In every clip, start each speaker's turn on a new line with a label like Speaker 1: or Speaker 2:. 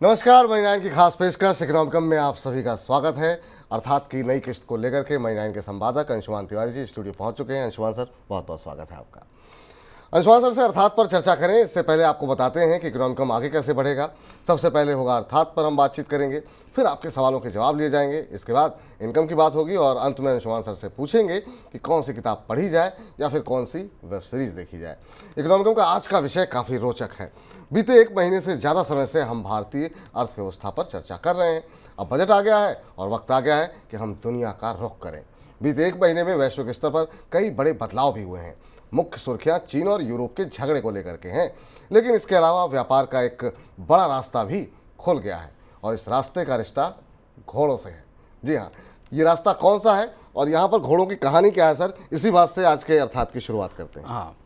Speaker 1: नमस्कार। Money nine की खास पेशकश इकोनॉमिकम में आप सभी का स्वागत है। अर्थात की नई किस्त को लेकर के मनी नाइन के संपादक अंशुमान तिवारी जी स्टूडियो पहुंच चुके हैं। अंशुमान सर, बहुत बहुत स्वागत है आपका। अंशुमान सर से अर्थात पर चर्चा करें इससे पहले आपको बताते हैं कि इकोनॉमिकम आगे कैसे बढ़ेगा। सबसे पहले होगा अर्थात पर हम बातचीत करेंगे, फिर आपके सवालों के जवाब लिए जाएंगे, इसके बाद इनकम की बात होगी और अंत में अंशुमान सर से पूछेंगे कि कौन सी किताब पढ़ी जाए या फिर कौन सी वेब सीरीज देखी जाए। इकोनॉमिकम का आज का विषय काफ़ी रोचक है। बीते एक महीने से ज़्यादा समय से हम भारतीय अर्थव्यवस्था पर चर्चा कर रहे हैं। अब बजट आ गया है और वक्त आ गया है कि हम दुनिया का रुख करें। बीते एक महीने में वैश्विक स्तर पर कई बड़े बदलाव भी हुए हैं। मुख्य सुर्खियां चीन और यूरोप के झगड़े को लेकर के हैं, लेकिन इसके अलावा व्यापार का एक बड़ा रास्ता भी खुल गया है और इस रास्ते का रिश्ता घोड़ों से है। जी हाँ, ये रास्ता कौन सा है और यहाँ पर घोड़ों की कहानी क्या है सर, इसी बात से आज के अर्थात की शुरुआत करते हैं।
Speaker 2: हाँ,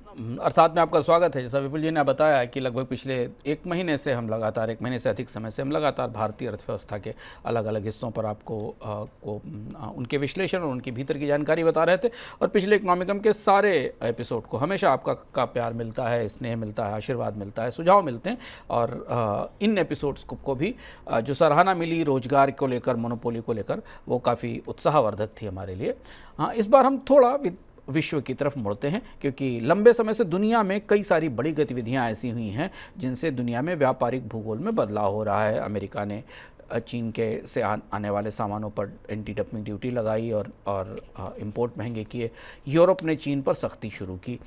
Speaker 2: अर्थात में आपका स्वागत है। जैसा विपुल जी ने बताया कि लगभग पिछले एक महीने से एक महीने से अधिक समय से हम लगातार भारतीय अर्थव्यवस्था के अलग अलग हिस्सों पर आपको उनके विश्लेषण और उनके भीतर की जानकारी बता रहे थे। और पिछले इकोनॉमिकम के सारे एपिसोड को हमेशा आपका प्यार मिलता है, स्नेह मिलता है, आशीर्वाद मिलता है, सुझाव मिलते हैं। और इन एपिसोड्स को भी जो सराहना मिली रोजगार को लेकर, मोनोपोली को लेकर, वो काफ़ी उत्साहवर्धक थी हमारे लिए। हाँ, इस बार हम थोड़ा विश्व की तरफ मुड़ते हैं, क्योंकि लंबे समय से दुनिया में कई सारी बड़ी गतिविधियां ऐसी हुई हैं जिनसे दुनिया में व्यापारिक भूगोल में बदलाव हो रहा है। अमेरिका ने चीन से आने वाले सामानों पर एंटी डंपिंग ड्यूटी लगाई और इंपोर्ट महंगे किए। यूरोप ने चीन पर सख्ती शुरू की।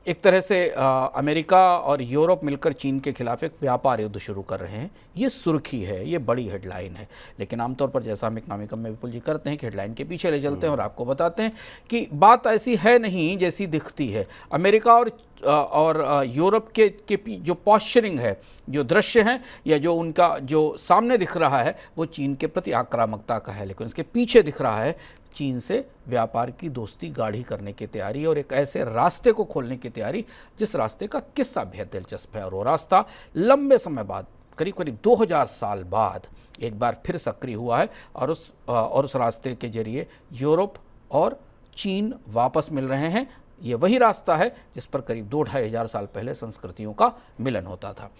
Speaker 2: एक तरह से अमेरिका और यूरोप मिलकर चीन के खिलाफ एक व्यापार युद्ध शुरू कर रहे हैं। ये सुर्खी है, ये बड़ी हेडलाइन है। लेकिन आमतौर पर जैसा हम इकोनॉमिकम में विपुल जी करते हैं कि हेडलाइन के पीछे ले चलते हैं और आपको बताते हैं कि बात ऐसी है नहीं जैसी दिखती है। अमेरिका और यूरोप के जो पॉस्चरिंग है, जो दृश्य हैं या जो उनका जो सामने दिख रहा है, वो चीन के प्रति आक्रामकता का है। लेकिन उसके पीछे दिख रहा है चीन से व्यापार की दोस्ती गाढ़ी करने की तैयारी और एक ऐसे रास्ते को खोलने की तैयारी जिस रास्ते का किस्सा बेहद दिलचस्प है। और वो रास्ता लंबे समय बाद, करीब करीब 2000 साल बाद एक बार फिर सक्रिय हुआ है और उस रास्ते के जरिए यूरोप और चीन वापस मिल रहे हैं। ये वही रास्ता है जिस पर करीब 2-2.5 हजार साल पहले संस्कृतियों का मिलन होता था।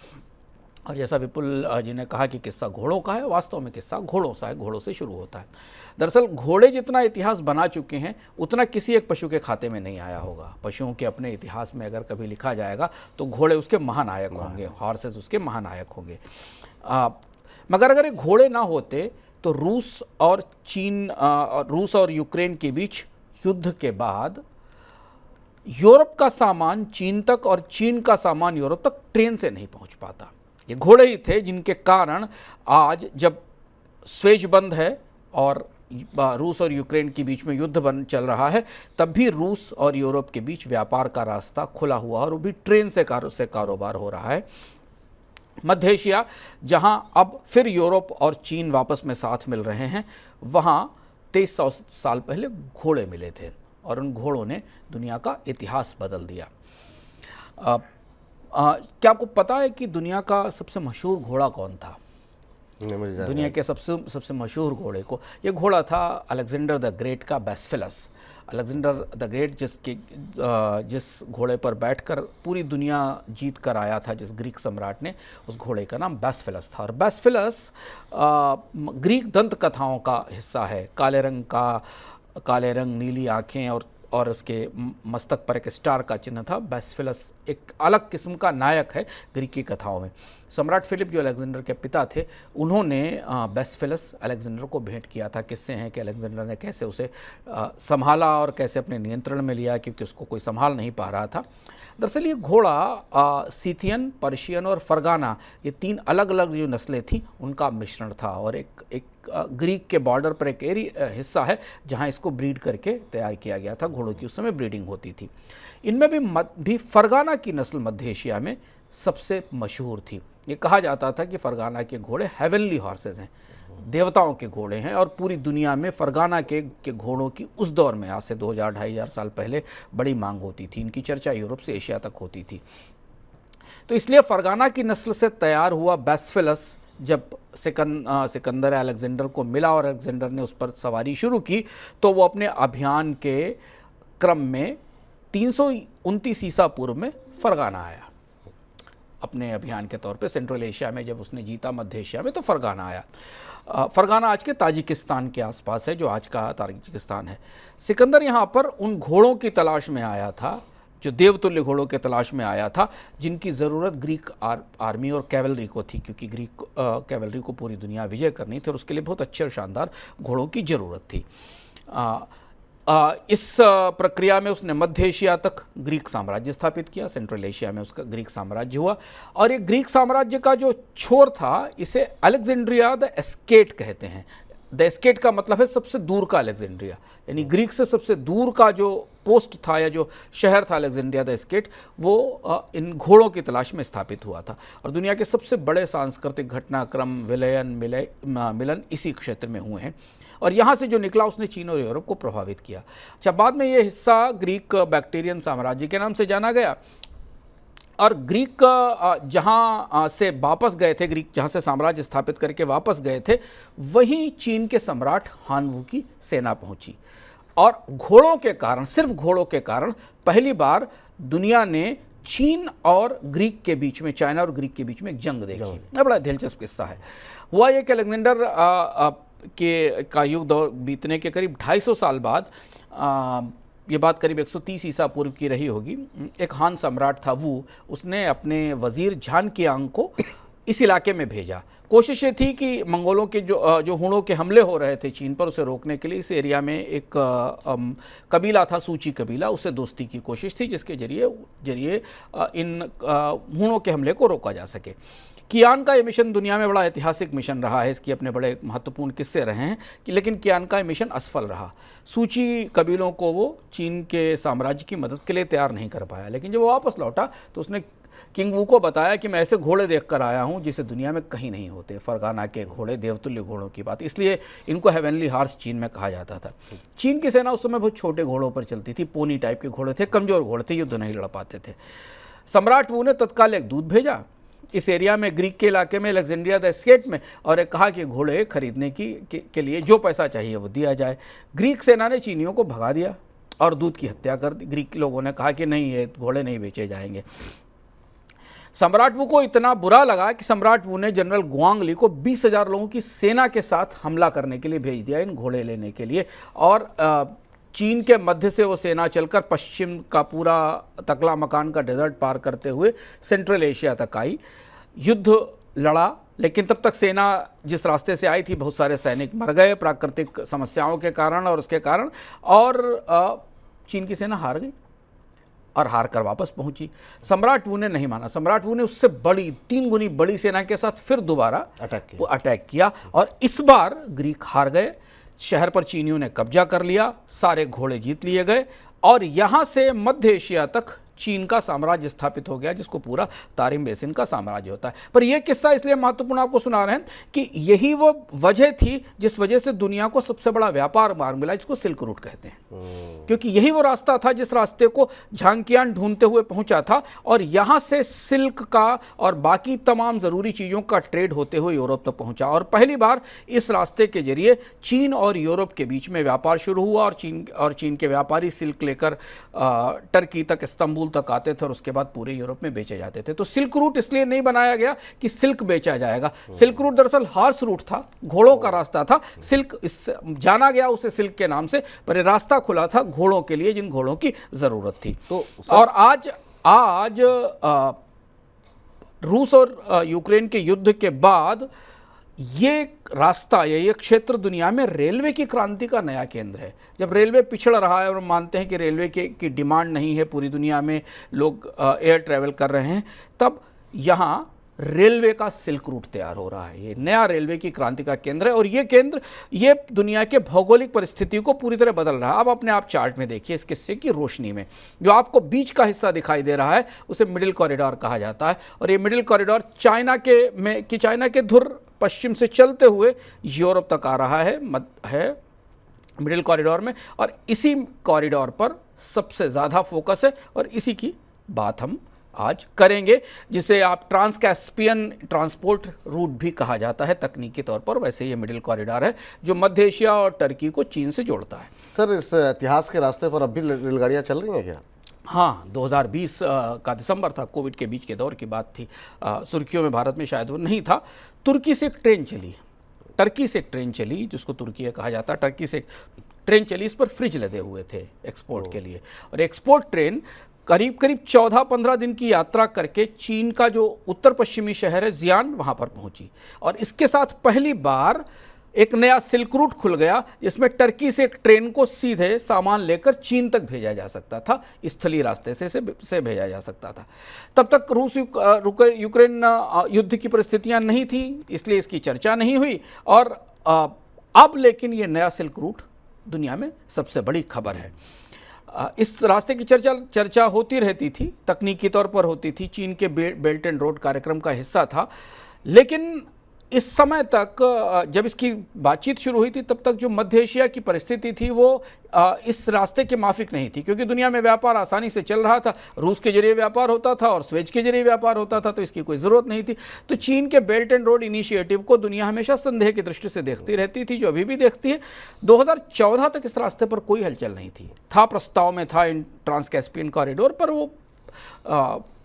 Speaker 2: और जैसा विपुल जी ने कहा कि किस्सा घोड़ों का है, वास्तव में किस्सा घोड़ों सा है, घोड़ों से शुरू होता है। दरअसल घोड़े जितना इतिहास बना चुके हैं उतना किसी एक पशु के खाते में नहीं आया होगा। पशुओं के अपने इतिहास में अगर कभी लिखा जाएगा तो घोड़े उसके महानायक होंगे, हॉर्सेस उसके महानायक होंगे। मगर अगर ये घोड़े ना होते तो रूस और यूक्रेन के बीच युद्ध के बाद यूरोप का सामान चीन तक और चीन का सामान यूरोप तक ट्रेन से नहीं पहुंच पाता। ये घोड़े ही थे जिनके कारण आज जब स्वेज बंद है और रूस और यूक्रेन के बीच में युद्ध चल रहा है, तब भी रूस और यूरोप के बीच व्यापार का रास्ता खुला हुआ और वो भी ट्रेन से कारोबार हो रहा है। मध्य एशिया, जहां अब फिर यूरोप और चीन वापस में साथ मिल रहे हैं, वहां 2300 साल पहले घोड़े मिले थे और उन घोड़ों ने दुनिया का इतिहास बदल दिया। क्या आपको पता है कि दुनिया का सबसे मशहूर घोड़ा कौन था? दुनिया के सबसे मशहूर घोड़े को, ये घोड़ा था अलेक्जेंडर द ग्रेट का बेस्फिलस। अलेक्जेंडर द ग्रेट जिस घोड़े पर बैठकर पूरी दुनिया जीत कर आया था, जिस ग्रीक सम्राट ने, उस घोड़े का नाम बेस्फिलस था। और बेस्फिलस ग्रीक दंत कथाओं का हिस्सा है। काले रंग, नीली आँखें और उसके मस्तक पर एक स्टार का चिन्ह था। बेस्फिलस एक अलग किस्म का नायक है ग्रीकी कथाओं में। सम्राट फिलिप जो अलेक्जेंडर के पिता थे, उन्होंने बेस्फिलस अलेक्जेंडर को भेंट किया था। किस्से हैं कि अलेक्जेंडर ने कैसे उसे संभाला और कैसे अपने नियंत्रण में लिया, क्योंकि उसको कोई संभाल नहीं पा रहा था। दरअसल ये घोड़ा सीथियन, पर्शियन और फरगाना, ये 3 अलग अलग जो नस्लें थीं उनका मिश्रण था। और एक ग्रीक के बॉर्डर पर एक हिस्सा है जहां इसको ब्रीड करके तैयार किया गया था। घोड़ों की उस समय ब्रीडिंग होती थी। इनमें भी फरगाना की नस्ल मध्य एशिया में सबसे मशहूर थी। ये कहा जाता था कि फरगाना के घोड़े हेवनली हॉर्सेस हैं, देवताओं के घोड़े हैं। और पूरी दुनिया में फरगाना के घोड़ों की उस दौर में, आज से 2000-2500 साल पहले, बड़ी मांग होती थी। इनकी चर्चा यूरोप से एशिया तक होती थी। तो इसलिए फरगाना की नस्ल से तैयार हुआ बेस्फिलस जब सिकंदर अलेक्जेंडर को मिला और अलेक्जेंडर ने उस पर सवारी शुरू की, तो वो अपने अभियान के क्रम में 329 ईसा पूर्व में फरगाना आया। अपने अभियान के तौर पे सेंट्रल एशिया में जब उसने जीता, मध्य एशिया में, तो फरगाना आया। फरगाना आज के ताजिकिस्तान के आसपास है, जो आज का ताजिकिस्तान है। सिकंदर यहाँ पर उन घोड़ों की तलाश में आया था, जो देवतुल्य घोड़ों के तलाश में आया था, जिनकी ज़रूरत ग्रीक आर्मी और कैवलरी को थी, क्योंकि ग्रीक कैवलरी को पूरी दुनिया विजय करनी थी और उसके लिए बहुत अच्छे और शानदार घोड़ों की ज़रूरत थी। इस प्रक्रिया में उसने मध्य एशिया तक ग्रीक साम्राज्य स्थापित किया, सेंट्रल एशिया में उसका ग्रीक साम्राज्य हुआ। और ये ग्रीक साम्राज्य का जो छोर था, इसे अलेक्जेंड्रिया द एस्केट कहते हैं। द एस्केट का मतलब है सबसे दूर का अलेक्जेंड्रिया, यानी ग्रीक से सबसे दूर का जो पोस्ट था या जो शहर था अलेक्जेंड्रिया द एस्केट, वो इन घोड़ों की तलाश में स्थापित हुआ था। और दुनिया के सबसे बड़े सांस्कृतिक घटनाक्रम, विलयन, मिलन इसी क्षेत्र में हुए हैं। और यहाँ से जो निकला उसने चीन और यूरोप को प्रभावित किया। अच्छा, बाद में ये हिस्सा ग्रीक बैक्टीरियन साम्राज्य के नाम से जाना गया। और ग्रीक जहाँ से वापस गए थे, ग्रीक जहाँ से साम्राज्य स्थापित करके वापस गए थे, वहीं चीन के सम्राट हानवू की सेना पहुँची। और घोड़ों के कारण, सिर्फ घोड़ों के कारण पहली बार दुनिया ने चीन और ग्रीक के बीच में, चाइना और ग्रीक के बीच में एक जंग देखी। यह बड़ा दिलचस्प किस्सा है। हुआ ये कि अलेक्जेंडर का युग दौर बीतने के करीब 250 साल बाद, ये बात करीब 130 ईसा पूर्व की रही होगी, एक हान सम्राट था वू, उसने अपने वजीर झानकियांग को इस इलाके में भेजा। कोशिश ये थी कि मंगोलों के जो हुणों के हमले हो रहे थे चीन पर, उसे रोकने के लिए इस एरिया में एक कबीला था, सूची कबीला, उससे दोस्ती की कोशिश थी, जिसके जरिए इन हुणों के हमले को रोका जा सके। कियान का ये मिशन दुनिया में बड़ा ऐतिहासिक मिशन रहा है, इसकी अपने बड़े महत्वपूर्ण किस्से रहे हैं लेकिन कियान का ये मिशन असफल रहा। सूची कबीलों को वो चीन के साम्राज्य की मदद के लिए तैयार नहीं कर पाया। लेकिन जब वो वापस लौटा तो उसने किंग वू को बताया कि मैं ऐसे घोड़े देख कर आया हूँ जिसे दुनिया में कहीं नहीं होते, फरगाना के घोड़े, देवतुल्य घोड़ों की बात, इसलिए इनको हेवनली हार्स चीन में कहा जाता था। चीन की सेना उस समय बहुत छोटे घोड़ों पर चलती थी, पोनी टाइप के घोड़े थे, कमज़ोर घोड़े थे, युद्ध नहीं लड़ पाते थे। सम्राट वू ने तत्काल एक दूत भेजा इस एरिया में, ग्रीक के इलाके में, अलेक्जेंड्रिया द एस्केट में, और एक कहा कि घोड़े खरीदने के लिए जो पैसा चाहिए वो दिया जाए। ग्रीक सेना ने चीनियों को भगा दिया और दूत की हत्या कर दी। ग्रीक लोगों ने कहा कि नहीं, ये घोड़े नहीं बेचे जाएंगे। सम्राट वू को इतना बुरा लगा कि सम्राट वू ने जनरल गुआंगली को 20,000 लोगों की सेना के साथ हमला करने के लिए भेज दिया, इन घोड़े लेने के लिए। और चीन के मध्य से वो सेना चलकर पश्चिम का पूरा तकला मकान का डेजर्ट पार करते हुए सेंट्रल एशिया तक आई, युद्ध लड़ा। लेकिन तब तक सेना जिस रास्ते से आई थी, बहुत सारे सैनिक मर गए प्राकृतिक समस्याओं के कारण और उसके कारण, और चीन की सेना हार गई और हार कर वापस पहुंची। सम्राट वू ने नहीं माना। सम्राट वू ने उससे बड़ी, 3 गुनी बड़ी सेना के साथ फिर दोबारा अटैक किया और इस बार ग्रीक हार गए। शहर पर चीनियों ने कब्जा कर लिया, सारे घोड़े जीत लिए गए और यहाँ से मध्य एशिया तक चीन का साम्राज्य स्थापित हो गया, जिसको पूरा तारिम बेसिन का साम्राज्य होता है। पर यह किस्सा इसलिए महत्वपूर्ण आपको सुना रहे हैं कि यही वो वजह थी जिस वजह से दुनिया को सबसे बड़ा व्यापार मार्ग मिला, जिसको सिल्क रूट कहते हैं। क्योंकि यही वो रास्ता था जिस रास्ते को झांकियान ढूंढते हुए पहुंचा था और यहाँ से सिल्क का और बाकी तमाम ज़रूरी चीज़ों का ट्रेड होते हुए यूरोप तक पहुंचा। और पहली बार इस रास्ते के जरिए चीन और यूरोप के बीच में व्यापार शुरू हुआ और चीन के व्यापारी सिल्क लेकर टर्की तक, इस्तांबुल तक आते थे और उसके बाद पूरे यूरोप में बेचे जाते थे। तो सिल्क रूट इसलिए नहीं बनाया गया कि सिल्क बेचा जाएगा। सिल्क रूट दरअसल हॉर्स रूट था, घोड़ों का रास्ता था। सिल्क जाना गया उसे सिल्क के नाम से, पर ये रास्ता खुला था घोड़ों के लिए, जिन घोड़ों की जरूरत थी। तो और आज रूस और यूक्रेन के युद्ध के बाद ये रास्ता या ये क्षेत्र दुनिया में रेलवे की क्रांति का नया केंद्र है। जब रेलवे पिछड़ रहा है और मानते हैं कि रेलवे की डिमांड नहीं है, पूरी दुनिया में लोग एयर ट्रैवल कर रहे हैं, तब यहाँ रेलवे का सिल्क रूट तैयार हो रहा है। ये नया रेलवे की क्रांति का केंद्र है और ये केंद्र ये दुनिया के भौगोलिक परिस्थिति को पूरी तरह बदल रहा है। अब अपने आप चार्ट में देखिए इस किस्से की रोशनी में, जो आपको बीच का हिस्सा दिखाई दे रहा है उसे मिडिल कॉरिडोर कहा जाता है। और ये मिडिल कॉरिडोर चाइना के धुर पश्चिम से चलते हुए यूरोप तक आ रहा है मिडिल कॉरिडोर में, और इसी कॉरिडोर पर सबसे ज़्यादा फोकस है और इसी की बात हम आज करेंगे, जिसे आप ट्रांस कैस्पियन ट्रांसपोर्ट रूट भी कहा जाता है तकनीकी तौर पर। वैसे ये मिडिल कॉरिडोर है जो मध्य एशिया और टर्की को चीन से जोड़ता है।
Speaker 1: सर, इस इतिहास के रास्ते पर अब भी रेलगाड़ियाँ चल रही हैं क्या?
Speaker 2: हाँ, 2020 का दिसंबर था, कोविड के बीच के दौर की बात थी। सुर्खियों में भारत में शायद वो नहीं था। तुर्की से एक ट्रेन चली, टर्की से एक ट्रेन चली, जिसको तुर्की कहा जाता है, टर्की से एक ट्रेन चली, इस पर फ्रिज लदे हुए थे एक्सपोर्ट के लिए। और एक्सपोर्ट ट्रेन करीब करीब 14-15 दिन की यात्रा करके चीन का जो उत्तर पश्चिमी शहर है जियान, वहाँ पर पहुँची। और इसके साथ पहली बार एक नया सिल्क रूट खुल गया, जिसमें टर्की से एक ट्रेन को सीधे सामान लेकर चीन तक भेजा जा सकता था, स्थलीय रास्ते से भेजा जा सकता था। तब तक रूस यूक्रेन युद्ध की परिस्थितियां नहीं थी, इसलिए इसकी चर्चा नहीं हुई। और अब लेकिन ये नया सिल्क रूट दुनिया में सबसे बड़ी खबर है। इस रास्ते की चर्चा होती रहती थी, तकनीकी तौर पर होती थी, चीन के बेल्ट एंड रोड कार्यक्रम का हिस्सा था। लेकिन इस समय तक, जब इसकी बातचीत शुरू हुई थी, तब तक जो मध्य एशिया की परिस्थिति थी वो इस रास्ते के माफिक नहीं थी, क्योंकि दुनिया में व्यापार आसानी से चल रहा था। रूस के जरिए व्यापार होता था और स्वेज के जरिए व्यापार होता था, तो इसकी कोई ज़रूरत नहीं थी। तो चीन के बेल्ट एंड रोड इनिशिएटिव को दुनिया हमेशा संदेह की दृष्टि से देखती रहती थी, जो अभी भी देखती है। 2014 तक इस रास्ते पर कोई हलचल नहीं थी। था प्रस्ताव में, था इन ट्रांस कैस्पियन कॉरिडोर पर, वो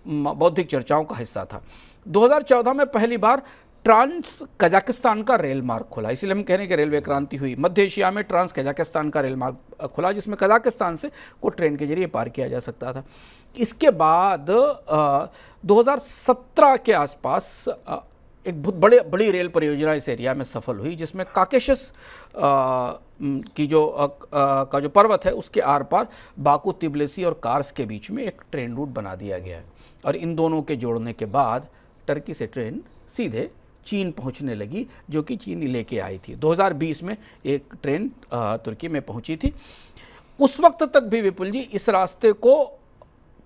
Speaker 2: बौद्धिक चर्चाओं का हिस्सा था। 2014 में पहली बार ट्रांस कजाकिस्तान का रेल मार्ग खुला, इसलिए हम कह रहे हैं कि रेलवे क्रांति हुई। मध्य एशिया में ट्रांस कजाकिस्तान का रेल मार्ग खुला, जिसमें कजाकिस्तान से को ट्रेन के जरिए पार किया जा सकता था। इसके बाद 2017 के आसपास एक बहुत बड़ी रेल परियोजना इस एरिया में सफल हुई, जिसमें काकेशस की जो पर्वत है उसके आर पार बाकू, तिब्लिसी और कार्स के बीच में एक ट्रेन रूट बना दिया गया है। और इन दोनों के जोड़ने के बाद टर्की से ट्रेन सीधे चीन पहुंचने लगी, जो कि चीन लेके आई थी। 2020 में एक ट्रेन तुर्की में पहुंची थी। उस वक्त तक भी विपुल जी इस रास्ते को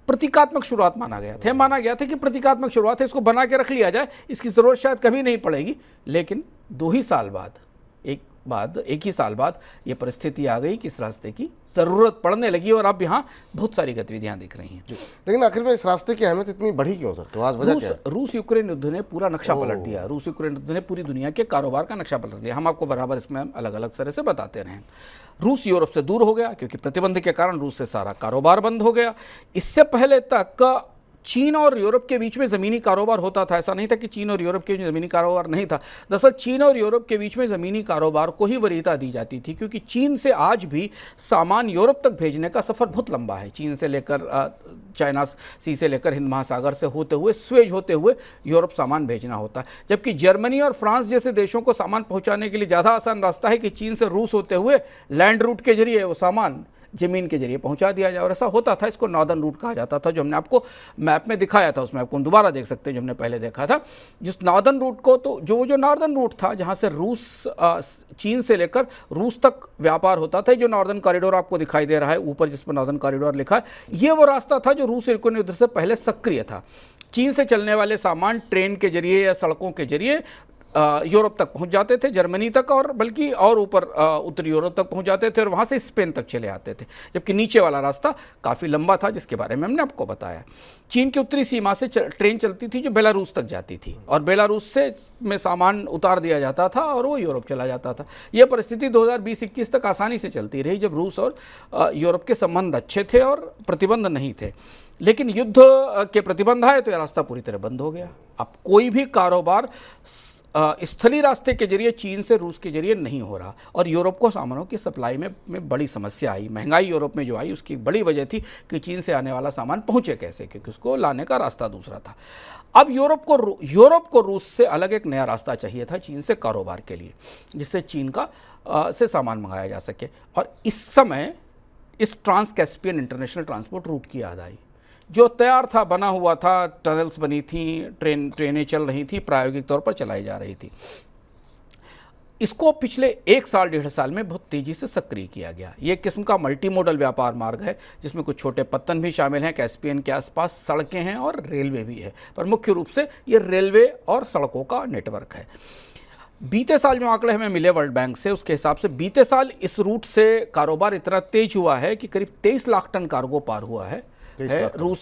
Speaker 2: प्रतीकात्मक शुरुआत माना गया था कि प्रतीकात्मक शुरुआत है, इसको बना के रख लिया जाए, इसकी ज़रूरत शायद कभी नहीं पड़ेगी। लेकिन एक ही साल बाद ये परिस्थिति आ गई कि इस रास्ते की ज़रूरत पड़ने लगी, और अब यहाँ बहुत सारी गतिविधियाँ दिख रही हैं।
Speaker 1: लेकिन आखिर में इस रास्ते की अहमियत इतनी बढ़ी क्यों सर? तो आज वजह क्या है?
Speaker 2: रूस यूक्रेन युद्ध ने पूरा नक्शा पलट दिया। रूस यूक्रेन युद्ध ने पूरी दुनिया के कारोबार का नक्शा पलट दिया। हम आपको बराबर इसमें अलग अलग तरह से बताते रहे। रूस यूरोप से दूर हो गया, क्योंकि प्रतिबंध के कारण रूस से सारा कारोबार बंद हो गया। इससे पहले तक चीन और यूरोप के बीच में ज़मीनी कारोबार होता था। ऐसा नहीं था कि चीन और यूरोप के बीच में ज़मीनी कारोबार नहीं था। दरअसल चीन और यूरोप के बीच में ज़मीनी कारोबार को ही वरीयता दी जाती थी, क्योंकि चीन से आज भी सामान यूरोप तक भेजने का सफ़र बहुत लंबा है। चीन से लेकर चाइना सी से लेकर हिंद महासागर से होते हुए, स्वेज होते हुए यूरोप सामान भेजना होता है। जबकि जर्मनी और फ्रांस जैसे देशों को सामान पहुँचाने के लिए ज़्यादा आसान रास्ता है कि चीन से रूस होते हुए लैंड रूट के जरिए वो सामान ज़मीन के जरिए पहुंचा दिया जाए। और ऐसा होता था, इसको नॉर्दर्न रूट कहा जाता था, जो हमने आपको मैप में दिखाया था। उसमें आपको दोबारा देख सकते हैं, जो हमने पहले देखा था। जिस नॉर्दर्न रूट को, तो जो नॉर्दर्न रूट था, जहां से रूस चीन से लेकर रूस तक व्यापार होता था, जो नॉर्दर्न कॉरिडोर आपको दिखाई दे रहा है ऊपर, जिस पर नॉर्दर्न कॉरिडोर लिखा है, ये वो रास्ता था जो रूस यूक्रेन युद्ध से पहले सक्रिय था। चीन से चलने वाले सामान ट्रेन के जरिए या सड़कों के जरिए यूरोप तक पहुंच जाते थे, जर्मनी तक, और बल्कि और ऊपर उत्तरी यूरोप तक पहुंच जाते थे, और वहां से स्पेन तक चले आते थे। जबकि नीचे वाला रास्ता काफ़ी लंबा था, जिसके बारे में हमने आपको बताया। चीन की उत्तरी सीमा से ट्रेन चलती थी, जो बेलारूस तक जाती थी, और बेलारूस में सामान उतार दिया जाता था और वो यूरोप चला जाता था। यह परिस्थिति 2020-21 तक आसानी से चलती रही, जब रूस और यूरोप के संबंध अच्छे थे और प्रतिबंध नहीं थे। लेकिन युद्ध के प्रतिबंध आए तो यह रास्ता पूरी तरह बंद हो गया। अब कोई भी कारोबार स्थलीय रास्ते के जरिए चीन से रूस के जरिए नहीं हो रहा, और यूरोप को सामानों की सप्लाई में बड़ी समस्या आई। महंगाई यूरोप में जो आई, उसकी बड़ी वजह थी कि चीन से आने वाला सामान पहुंचे कैसे, क्योंकि उसको लाने का रास्ता दूसरा था। अब यूरोप को रूस से अलग एक नया रास्ता चाहिए था चीन से कारोबार के लिए, जिससे चीन का से सामान मंगाया जा सके। और इस समय इस Trans Caspian International Transport Route की याद आई, जो तैयार था, बना हुआ था, टनल्स बनी थी, ट्रेनें चल रही थी, प्रायोगिक तौर पर चलाई जा रही थी। इसको पिछले 1-1.5 साल में बहुत तेज़ी से सक्रिय किया गया। ये किस्म का मल्टी मोडल व्यापार मार्ग है, जिसमें कुछ छोटे पत्तन भी शामिल हैं, कैस्पियन के आसपास सड़कें हैं और रेलवे भी है, पर मुख्य रूप से ये रेलवे और सड़कों का नेटवर्क है। बीते साल जो आंकड़े हमें मिले वर्ल्ड बैंक से, उसके हिसाब से बीते साल इस रूट से कारोबार इतना तेज हुआ है कि करीब 23 लाख टन कार्गो पार हुआ है रूस,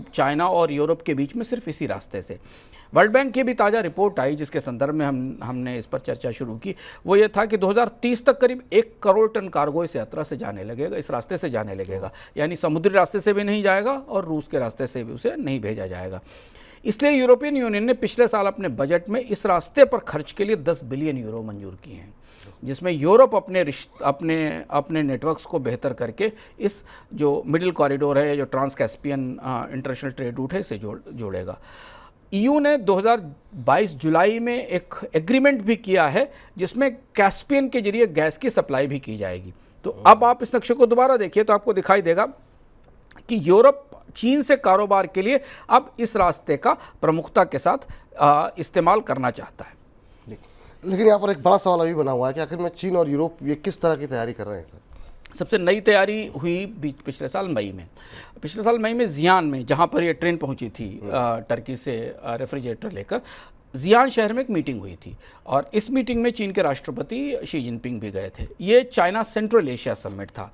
Speaker 2: चाइना और यूरोप के बीच में, सिर्फ इसी रास्ते से। वर्ल्ड बैंक की भी ताज़ा रिपोर्ट आई जिसके संदर्भ में हमने इस पर चर्चा शुरू की। वो ये था कि 2030 तक करीब 1 करोड़ टन कार्गो इस यात्रा से जाने लगेगा, इस रास्ते से जाने लगेगा, यानी समुद्री रास्ते से भी नहीं जाएगा और रूस के रास्ते से भी उसे नहीं भेजा जाएगा। इसलिए यूरोपियन यूनियन ने पिछले साल अपने बजट में इस रास्ते पर खर्च के लिए 10 बिलियन यूरो मंजूर किए हैं, जिसमें यूरोप अपने नेटवर्क्स को बेहतर करके इस जो मिडिल कॉरिडोर है, जो Trans Caspian International Trade Route है, इसे जोड़ेगा। ईयू ने 2022 जुलाई में एक एग्रीमेंट भी किया है जिसमें कैस्पियन के जरिए गैस की सप्लाई भी की जाएगी। तो अब आप इस नक्शे को दोबारा देखिए तो आपको दिखाई देगा कि यूरोप चीन से कारोबार के लिए अब इस रास्ते का प्रमुखता के साथ इस्तेमाल करना चाहता है।
Speaker 1: लेकिन यहाँ पर एक बड़ा सवाल अभी बना हुआ है कि आखिर में चीन और यूरोप ये किस तरह की तैयारी कर रहे हैं सर?
Speaker 2: सबसे नई तैयारी हुई पिछले साल मई में जियान में, जहाँ पर ये ट्रेन पहुँची थी टर्की से रेफ्रिजरेटर लेकर, जियान शहर में एक मीटिंग हुई थी और इस मीटिंग में चीन के राष्ट्रपति शी जिनपिंग भी गए थे। ये चाइना सेंट्रल एशिया समिट था।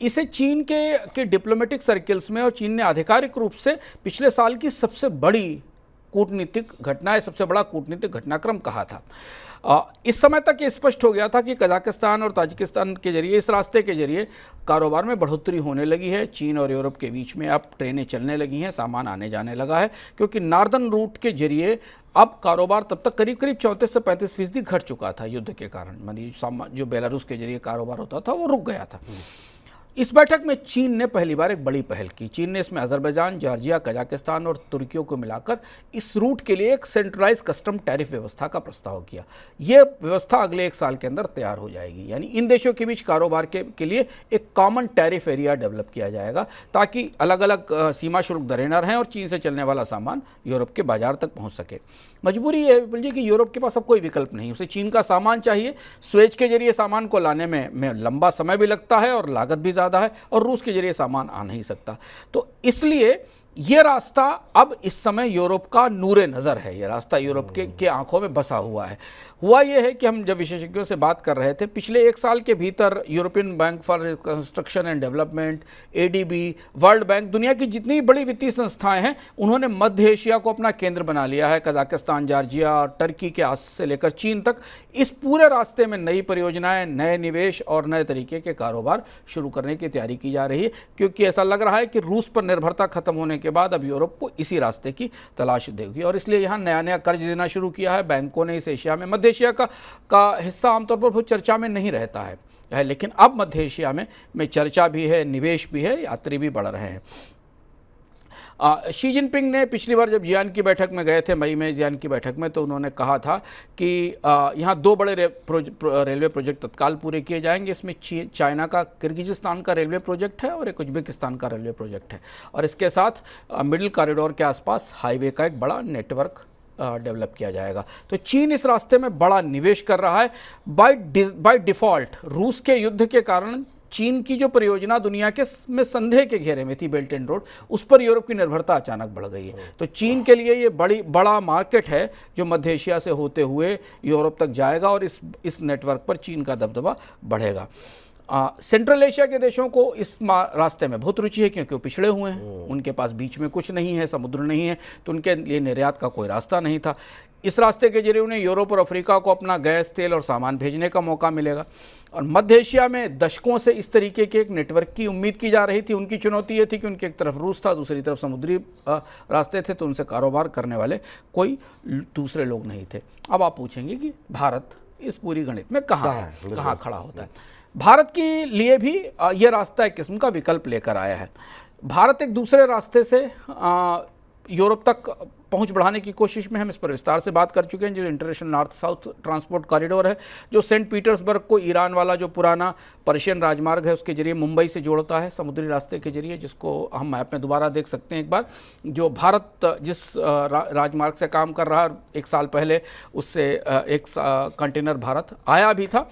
Speaker 2: इसे चीन के डिप्लोमेटिक सर्कल्स में और चीन ने आधिकारिक रूप से पिछले साल की सबसे बड़ी कूटनीतिक घटना है, सबसे बड़ा कूटनीतिक घटनाक्रम कहा था। इस समय तक ये स्पष्ट हो गया था कि कजाकिस्तान और ताजिकिस्तान के जरिए, इस रास्ते के जरिए कारोबार में बढ़ोतरी होने लगी है। चीन और यूरोप के बीच में अब ट्रेनें चलने लगी हैं, सामान आने जाने लगा है, क्योंकि नार्दर्न रूट के जरिए अब कारोबार तब तक करीब 34 से 35% घट चुका था युद्ध के कारण। मानिए जो बेलारूस के जरिए कारोबार होता था वो रुक गया था। इस बैठक में चीन ने पहली बार एक बड़ी पहल की। चीन ने इसमें अजरबैजान, जॉर्जिया, कजाकिस्तान और तुर्कियों को मिलाकर इस रूट के लिए एक सेंट्रलाइज कस्टम टैरिफ व्यवस्था का प्रस्ताव किया। यह व्यवस्था अगले 1 साल के अंदर तैयार हो जाएगी, यानी इन देशों के बीच कारोबार के लिए एक कॉमन टैरिफ एरिया डेवलप किया जाएगा, ताकि अलग अलग सीमा शुल्क दरें न रहें और चीन से चलने वाला सामान यूरोप के बाजार तक पहुँच सके। मजबूरी यह है कि यूरोप के पास अब कोई विकल्प नहीं, उसे चीन का सामान चाहिए। स्वेज के जरिए सामान को लाने में लंबा समय भी लगता है और लागत भी ज़्यादा है, और रूस के जरिए सामान आ नहीं सकता। तो इसलिए ये रास्ता अब इस समय यूरोप का नूरे नज़र है। ये रास्ता यूरोप के आंखों में बसा हुआ है। हुआ ये है कि हम जब विशेषज्ञों से बात कर रहे थे, पिछले 1 साल के भीतर European bank for construction and development, ADB, world bank, दुनिया की जितनी बड़ी वित्तीय संस्थाएं हैं, उन्होंने मध्य एशिया को अपना केंद्र बना लिया है। कजाकिस्तान, जॉर्जिया और टर्की के आस से लेकर चीन तक इस पूरे रास्ते में नई परियोजनाएं, नए निवेश और नए तरीके के कारोबार शुरू करने की तैयारी की जा रही है, क्योंकि ऐसा लग रहा है कि रूस पर निर्भरता खत्म होने के बाद अब यूरोप को इसी रास्ते की तलाश देगी, और इसलिए यहाँ नया नया कर्ज देना शुरू किया है बैंकों ने इस एशिया में। मध्य एशिया का हिस्सा आमतौर पर बहुत चर्चा में नहीं रहता है, लेकिन अब मध्य एशिया में चर्चा भी है, निवेश भी है, यात्री भी बढ़ रहे हैं। शी जिनपिंग ने पिछली बार जब जियान की बैठक में गए थे, मई में जियान की बैठक में, तो उन्होंने कहा था कि यहाँ 2 बड़े रेलवे प्रोजेक्ट तत्काल पूरे किए जाएंगे। इसमें चाइना का किर्गिजिस्तान का रेलवे प्रोजेक्ट है और एक उज्बेकिस्तान का रेलवे प्रोजेक्ट है, और इसके साथ मिडिल कॉरिडोर के आसपास हाईवे का एक बड़ा नेटवर्क डेवलप किया जाएगा। तो चीन इस रास्ते में बड़ा निवेश कर रहा है। बाय डिफ़ॉल्ट रूस के युद्ध के कारण चीन की जो परियोजना दुनिया में संदेह के घेरे में थी, बेल्ट एंड रोड, उस पर यूरोप की निर्भरता अचानक बढ़ गई है। तो चीन के लिए ये बड़ा मार्केट है जो मध्य एशिया से होते हुए यूरोप तक जाएगा, और इस नेटवर्क पर चीन का दबदबा बढ़ेगा। सेंट्रल एशिया के देशों को इस रास्ते में बहुत रुचि है, क्योंकि वो पिछड़े हुए हैं, उनके पास बीच में कुछ नहीं है, समुद्र नहीं है, तो उनके लिए निर्यात का कोई रास्ता नहीं था। इस रास्ते के जरिए उन्हें यूरोप और अफ्रीका को अपना गैस, तेल और सामान भेजने का मौका मिलेगा। और मध्य एशिया में दशकों से इस तरीके के एक नेटवर्क की उम्मीद की जा रही थी। उनकी चुनौती ये थी कि उनकी एक तरफ रूस था, दूसरी तरफ समुद्री रास्ते थे, तो उनसे कारोबार करने वाले कोई दूसरे लोग नहीं थे। अब आप पूछेंगे कि भारत इस पूरी गणित में कहाँ खड़ा होता है। भारत के लिए भी यह रास्ता एक किस्म का विकल्प लेकर आया है। भारत एक दूसरे रास्ते से यूरोप तक पहुंच बढ़ाने की कोशिश में, हम इस पर विस्तार से बात कर चुके हैं, जो international north south transport corridor है, जो सेंट पीटर्सबर्ग को ईरान वाला जो पुराना पर्शियन राजमार्ग है उसके जरिए मुंबई से जोड़ता है समुद्री रास्ते के जरिए, जिसको हम मैप में दोबारा देख सकते हैं एक बार। जो भारत जिस राजमार्ग से काम कर रहा है, 1 साल पहले उससे एक कंटेनर भारत आया भी था।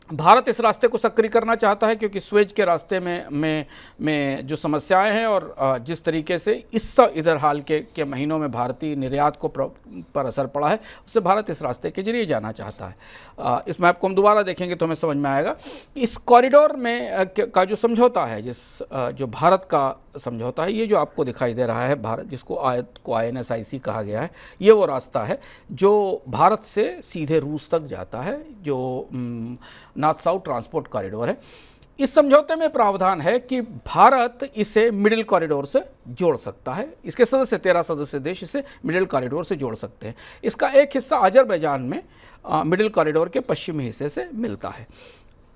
Speaker 2: भारत इस रास्ते को सक्रिय करना चाहता है क्योंकि स्वेज के रास्ते में जो समस्याएं हैं और जिस तरीके से इस इधर हाल के महीनों में भारतीय निर्यात को पर असर पड़ा है, उससे भारत इस रास्ते के जरिए जाना चाहता है। इस मैप को हम दोबारा देखेंगे तो हमें समझ में आएगा। इस कॉरिडोर में का जो समझौता है, जो भारत का समझौता है, ये जो आपको दिखाई दे रहा है, भारत जिसको INSIC कहा गया है, ये वो रास्ता है जो भारत से सीधे रूस तक जाता है, जो नॉर्थ साउथ ट्रांसपोर्ट कॉरिडोर है। इस समझौते में प्रावधान है कि भारत इसे मिडिल कॉरिडोर से जोड़ सकता है। इसके 13 सदस्य देश इसे मिडिल कॉरिडोर से जोड़ सकते हैं। इसका एक हिस्सा अजरबैजान में मिडिल कॉरिडोर के पश्चिमी हिस्से से मिलता है।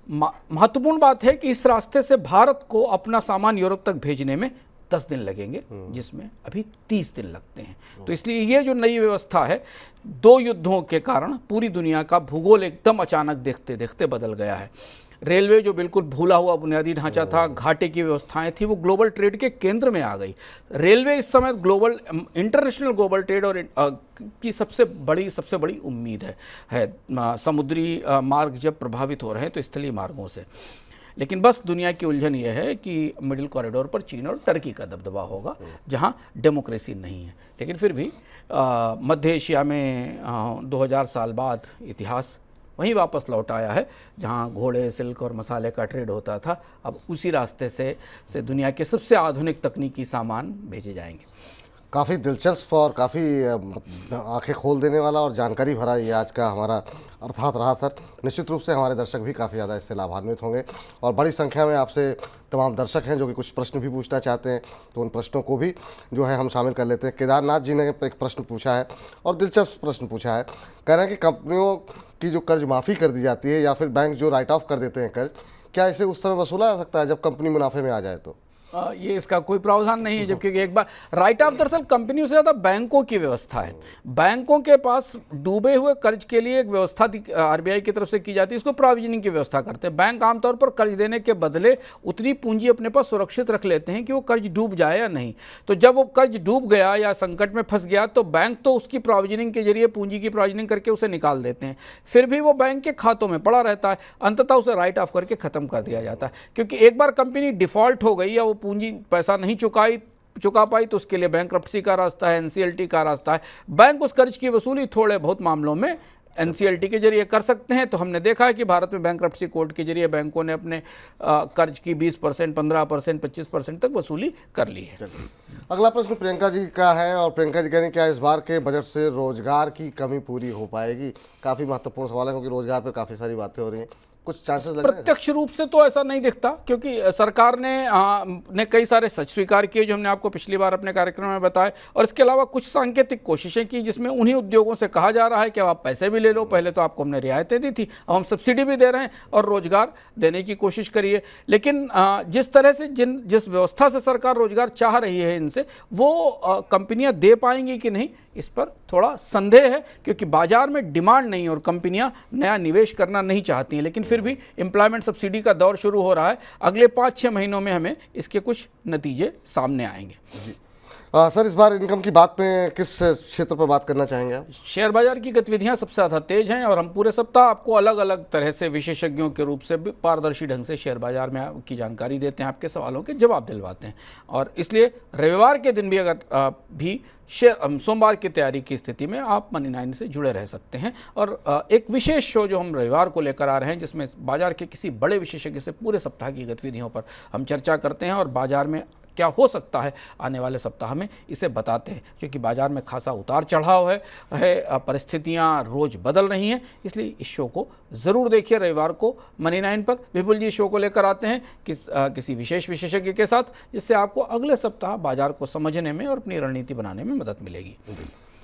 Speaker 2: महत्वपूर्ण बात है कि इस रास्ते से भारत को अपना सामान यूरोप तक भेजने में 10 दिन लगेंगे, जिसमें अभी 30 दिन लगते हैं। तो इसलिए ये जो नई व्यवस्था है, 2 युद्धों के कारण पूरी दुनिया का भूगोल एकदम अचानक देखते देखते बदल गया है। रेलवे जो बिल्कुल भूला हुआ बुनियादी ढांचा था, घाटे की व्यवस्थाएं थी, वो ग्लोबल ट्रेड के केंद्र में आ गई। रेलवे इस समय इंटरनेशनल ग्लोबल ट्रेड और की सबसे बड़ी उम्मीद है। समुद्री मार्ग जब प्रभावित हो रहे हैं तो स्थलीय मार्गों से। लेकिन बस दुनिया की उलझन यह है कि मिडिल कॉरिडोर पर चीन और टर्की का दबदबा होगा, जहां डेमोक्रेसी नहीं है। लेकिन फिर भी मध्य एशिया में 2000 साल बाद इतिहास वहीं वापस लौट आया है, जहां घोड़े, सिल्क और मसाले का ट्रेड होता था। अब उसी रास्ते से दुनिया के सबसे आधुनिक तकनीकी सामान भेजे जाएंगे।
Speaker 1: काफ़ी दिलचस्प और काफ़ी आंखें खोल देने वाला और जानकारी भरा ये आज का हमारा अर्थात रहा सर। निश्चित रूप से हमारे दर्शक भी काफ़ी ज़्यादा इससे लाभान्वित होंगे और बड़ी संख्या में आपसे तमाम दर्शक हैं जो कि कुछ प्रश्न भी पूछना चाहते हैं, तो उन प्रश्नों को भी जो है हम शामिल कर लेते हैं। केदारनाथ जी ने एक प्रश्न पूछा है और दिलचस्प प्रश्न पूछा है। कह रहे हैं कि कंपनियों की जो कर्ज माफ़ी कर दी जाती है या फिर बैंक जो राइट ऑफ कर देते हैं कर्ज, क्या इसे उस समय वसूला जा सकता है जब कंपनी मुनाफे में आ जाए? तो
Speaker 2: ये इसका कोई प्रावधान नहीं है, जबकि एक बार राइट ऑफ दरअसल कंपनियों से ज़्यादा बैंकों की व्यवस्था है। बैंकों के पास डूबे हुए कर्ज के लिए एक व्यवस्था RBI की तरफ से की जाती है, इसको प्रोविजनिंग की व्यवस्था करते हैं। बैंक आमतौर पर कर्ज देने के बदले उतनी पूंजी अपने पास सुरक्षित रख लेते हैं कि वो कर्ज डूब जाए या नहीं। तो जब वो कर्ज डूब गया या संकट में फंस गया तो बैंक तो उसकी प्रोविजनिंग के जरिए पूंजी की प्रोविजनिंग करके उसे निकाल देते हैं, फिर भी वो बैंक के खातों में पड़ा रहता है। अंततः उसे राइट ऑफ करके ख़त्म कर दिया जाता है, क्योंकि एक बार कंपनी डिफ़ॉल्ट हो गई या वो पूंजी पैसा नहीं चुका पाई तो उसके लिए बैंक्रप्सी का रास्ता है, NCLT का रास्ता है। बैंक उस कर्ज की वसूली थोड़े बहुत मामलों में NCLT के जरिए कर सकते हैं। तो हमने देखा है कि भारत में बैंक्रप्सी कोर्ट के जरिए बैंकों ने अपने कर्ज की 20%, 15%, 25% तक वसूली कर ली है।
Speaker 1: अगला प्रश्न प्रियंका जी का है और प्रियंका जी कह रही हैं क्या इस बार के बजट से रोजगार की कमी पूरी हो पाएगी? काफ़ी महत्वपूर्ण सवाल है क्योंकि रोजगार पे काफ़ी सारी बातें हो रही हैं। कुछ चांसेस लग रहे हैं?
Speaker 2: प्रत्यक्ष रूप से तो ऐसा नहीं दिखता, क्योंकि सरकार ने कई सारे सच स्वीकार किए जो हमने आपको पिछली बार अपने कार्यक्रम में बताए, और इसके अलावा कुछ सांकेतिक कोशिशें की जिसमें उन्हीं उद्योगों से कहा जा रहा है कि अब आप पैसे भी ले लो, पहले तो आपको हमने रियायतें दी थी, अब हम सब्सिडी भी दे रहे हैं और रोजगार देने की कोशिश करिए। लेकिन जिस तरह से जिस व्यवस्था से सरकार रोजगार चाह रही है इनसे, वो कंपनियां दे पाएंगी कि नहीं, इस पर थोड़ा संदेह है, क्योंकि बाजार में डिमांड नहीं और कंपनियां नया निवेश करना नहीं चाहती हैं। लेकिन फिर भी एम्प्लॉयमेंट सब्सिडी का दौर शुरू हो रहा है, अगले 5-6 महीनों में हमें इसके कुछ नतीजे सामने आएंगे।
Speaker 1: जी सर, इस बार इनकम की बात में किस क्षेत्र पर बात करना चाहेंगे आप?
Speaker 2: शेयर बाजार की गतिविधियां सबसे ज़्यादा तेज हैं और हम पूरे सप्ताह आपको अलग अलग तरह से विशेषज्ञों के रूप से पारदर्शी ढंग से शेयर बाजार में की जानकारी देते हैं, आपके सवालों के जवाब दिलवाते हैं। और इसलिए रविवार के दिन भी अगर भी सोमवार की तैयारी की स्थिति में आप मनी 9 से जुड़े रह सकते हैं। और एक विशेष शो जो हम रविवार को लेकर आ रहे हैं, जिसमें बाजार के किसी बड़े विशेषज्ञ से पूरे सप्ताह की गतिविधियों पर हम चर्चा करते हैं और बाजार में क्या हो सकता है आने वाले सप्ताह में, इसे बताते हैं। क्योंकि बाजार में खासा उतार चढ़ाव है, परिस्थितियां रोज़ बदल रही हैं, इसलिए इस शो को ज़रूर देखिए। रविवार को मनी 9 पर विपुल जी शो को लेकर आते हैं किसी विशेष विशेषज्ञ के साथ, जिससे आपको अगले सप्ताह बाजार को समझने में और अपनी रणनीति बनाने में मदद मिलेगी।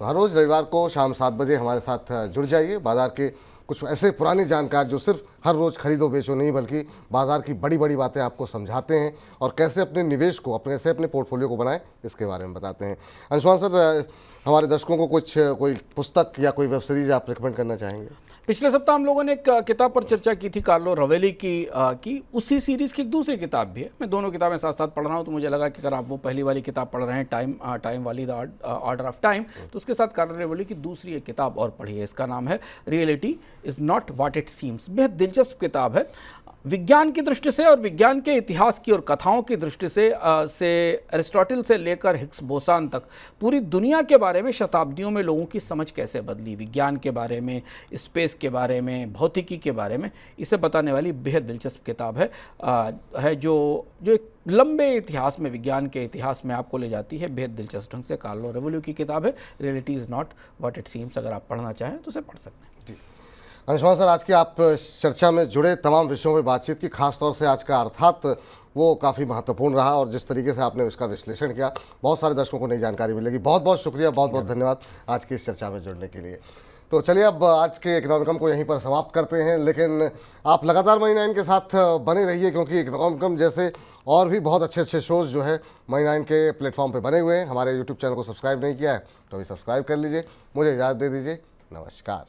Speaker 1: तो हर रोज़ रविवार को शाम 7 बजे हमारे साथ जुड़ जाइए। बाजार के कुछ ऐसे पुराने जानकार जो सिर्फ हर रोज़ खरीदो बेचो नहीं, बल्कि बाजार की बड़ी बड़ी बातें आपको समझाते हैं और कैसे अपने निवेश को कैसे अपने पोर्टफोलियो को बनाएं, इसके बारे में बताते हैं। अंशुमान सर, हमारे दर्शकों को कोई पुस्तक या कोई वेब सीरीज आप रिकमेंड करना चाहेंगे?
Speaker 2: पिछले सप्ताह हम लोगों ने एक किताब पर चर्चा की थी, कार्लो रवेली की उसी सीरीज की एक दूसरी किताब भी है। मैं दोनों किताबें साथ साथ पढ़ रहा हूँ, तो मुझे लगा कि अगर आप वो पहली वाली किताब पढ़ रहे हैं, टाइम वाली, द ऑर्डर ऑफ टाइम, तो उसके साथ कार्लो रवेली की दूसरी एक किताब और पढ़िए। इसका नाम है reality is not what it seems. बेहद दिलचस्प किताब है। विज्ञान की दृष्टि से और विज्ञान के इतिहास की और कथाओं की दृष्टि से अरिस्टोटल से लेकर हिग्स बोसान तक पूरी दुनिया के बारे में शताब्दियों में लोगों की समझ कैसे बदली, विज्ञान के बारे में, स्पेस के बारे में, भौतिकी के बारे में, इसे बताने वाली बेहद दिलचस्प किताब है जो एक लंबे इतिहास में, विज्ञान के इतिहास में आपको ले जाती है बेहद दिलचस्प ढंग से। कार्लो रवेली की किताब है reality is not what it seems. अगर आप पढ़ना चाहें तो उसे पढ़ सकते हैं।
Speaker 1: जी अंशुमान सर, आज की आप इस चर्चा में जुड़े तमाम विषयों में बातचीत की, खासतौर से आज का अर्थात वो काफ़ी महत्वपूर्ण रहा और जिस तरीके से आपने उसका विश्लेषण किया, बहुत सारे दर्शकों को नई जानकारी मिलेगी। बहुत बहुत शुक्रिया, बहुत बहुत धन्यवाद आज की इस चर्चा में जुड़ने के लिए। तो चलिए अब आज के इकोनॉमिकम को यहीं पर समाप्त करते हैं, लेकिन आप लगातार मनी 9 के साथ बने रहिए, क्योंकि इकोनॉमिकम जैसे और भी बहुत अच्छे अच्छे शोज़ जो है मनी 9 के प्लेटफॉर्म पर बने हुए हैं। हमारे यूट्यूब चैनल को सब्सक्राइब नहीं किया है तो अभी सब्सक्राइब कर लीजिए। मुझे इजाज़त दे दीजिए, नमस्कार।